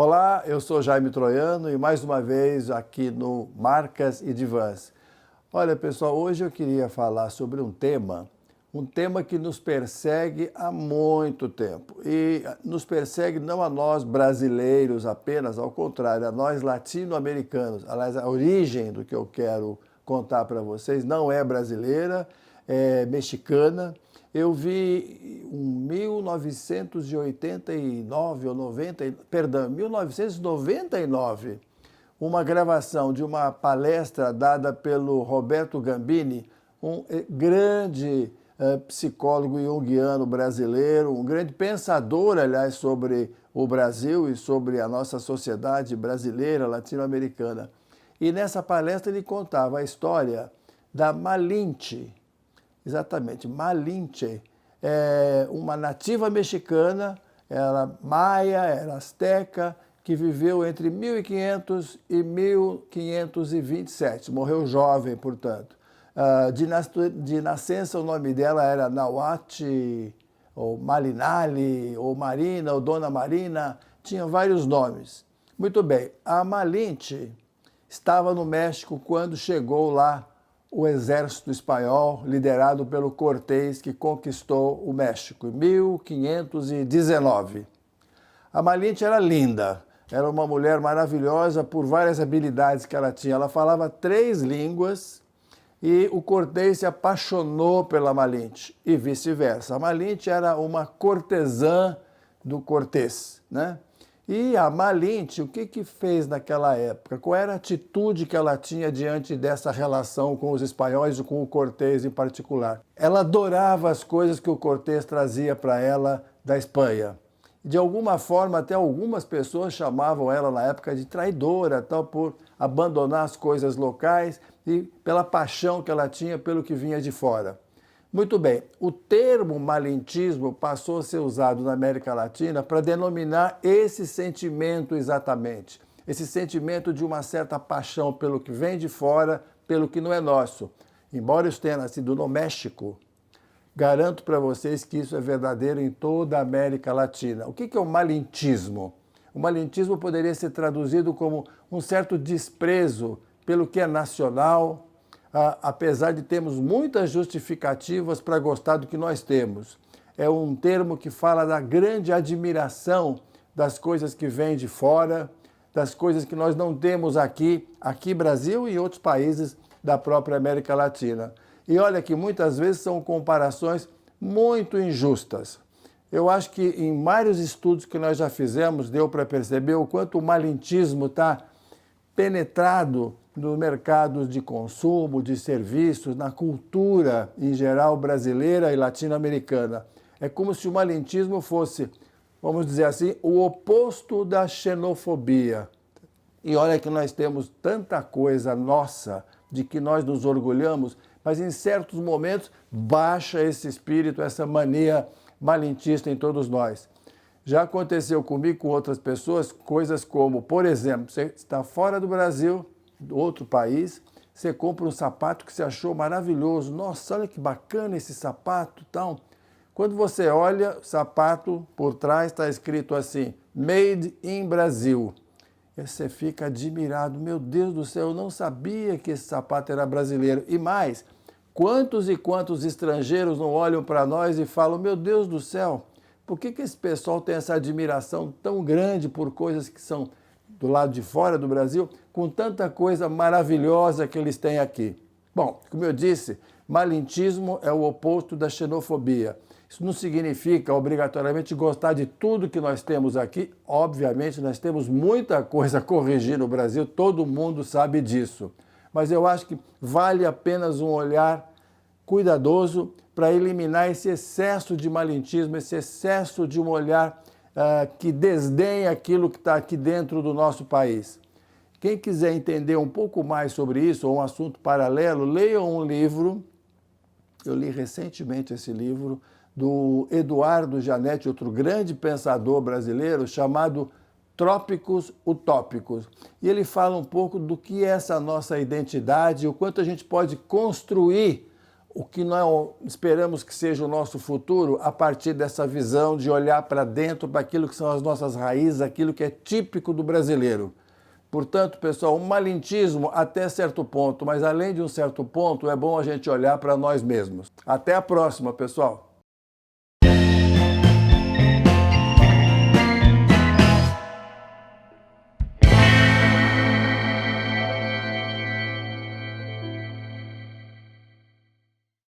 Olá, eu sou Jaime Troiano e mais uma vez aqui no Marcas e Divãs. Olha, pessoal, hoje eu queria falar sobre um tema que nos persegue há muito tempo. E nos persegue não a nós brasileiros apenas, ao contrário, a nós latino-americanos. Aliás, a origem do que eu quero contar para vocês não é brasileira, é mexicana. Eu vi em 1989 ou 1999, uma gravação de uma palestra dada pelo Roberto Gambini, um grande psicólogo junguiano brasileiro, um grande pensador, aliás, sobre o Brasil e sobre a nossa sociedade brasileira, latino-americana. E nessa palestra ele contava a história da Malinche. Exatamente, Malinche, uma nativa mexicana, era maia, era asteca, que viveu entre 1500 e 1527, morreu jovem, portanto. De nascença, o nome dela era Nahuatl, ou Malinali, ou Marina, ou Dona Marina, tinha vários nomes. Muito bem, a Malinche estava no México quando chegou lá o exército espanhol, liderado pelo Cortés, que conquistou o México em 1519. A Malinche era linda, era uma mulher maravilhosa por várias habilidades que ela tinha. Ela falava 3 línguas e o Cortés se apaixonou pela Malinche e vice-versa. A Malinche era uma cortesã do Cortés, né? E a Malinche, o que fez naquela época? Qual era a atitude que ela tinha diante dessa relação com os espanhóis e com o Cortés em particular? Ela adorava as coisas que o Cortés trazia para ela da Espanha. De alguma forma, até algumas pessoas chamavam ela na época de traidora, tal, por abandonar as coisas locais e pela paixão que ela tinha pelo que vinha de fora. Muito bem, o termo malinchismo passou a ser usado na América Latina para denominar esse sentimento exatamente. Esse sentimento de uma certa paixão pelo que vem de fora, pelo que não é nosso. Embora eu tenha nascido no México, garanto para vocês que isso é verdadeiro em toda a América Latina. O que é o malinchismo? O malinchismo poderia ser traduzido como um certo desprezo pelo que é nacional, apesar de termos muitas justificativas para gostar do que nós temos. É um termo que fala da grande admiração das coisas que vêm de fora, das coisas que nós não temos aqui Brasil e outros países da própria América Latina. E olha que muitas vezes são comparações muito injustas. Eu acho que em vários estudos que nós já fizemos, deu para perceber o quanto o malinchismo está penetrado nos mercados de consumo, de serviços, na cultura em geral brasileira e latino-americana. É como se o malinchismo fosse, vamos dizer assim, o oposto da xenofobia. E olha que nós temos tanta coisa nossa de que nós nos orgulhamos, mas em certos momentos baixa esse espírito, essa mania malinchista em todos nós. Já aconteceu comigo, com outras pessoas, coisas como, por exemplo, você está fora do Brasil, outro país, você compra um sapato que você achou maravilhoso. Nossa, olha que bacana esse sapato, tal. Quando você olha o sapato, por trás está escrito assim, Made in Brasil. E você fica admirado, meu Deus do céu, eu não sabia que esse sapato era brasileiro. E mais, quantos e quantos estrangeiros não olham para nós e falam, meu Deus do céu, por que esse pessoal tem essa admiração tão grande por coisas que são do lado de fora do Brasil, com tanta coisa maravilhosa que eles têm aqui? Bom, como eu disse, malinchismo é o oposto da xenofobia. Isso não significa obrigatoriamente gostar de tudo que nós temos aqui. Obviamente, nós temos muita coisa a corrigir no Brasil, todo mundo sabe disso. Mas eu acho que vale apenas um olhar cuidadoso para eliminar esse excesso de malinchismo, esse excesso de um olhar que desdenha aquilo que está aqui dentro do nosso país. Quem quiser entender um pouco mais sobre isso, ou um assunto paralelo, leiam um livro, eu li recentemente esse livro, do Eduardo Janetti, outro grande pensador brasileiro, chamado Trópicos Utópicos. E ele fala um pouco do que é essa nossa identidade, o quanto a gente pode construir o que nós esperamos que seja o nosso futuro a partir dessa visão de olhar para dentro, para aquilo que são as nossas raízes, aquilo que é típico do brasileiro. Portanto, pessoal, um malintismo até certo ponto, mas além de um certo ponto, é bom a gente olhar para nós mesmos. Até a próxima, pessoal!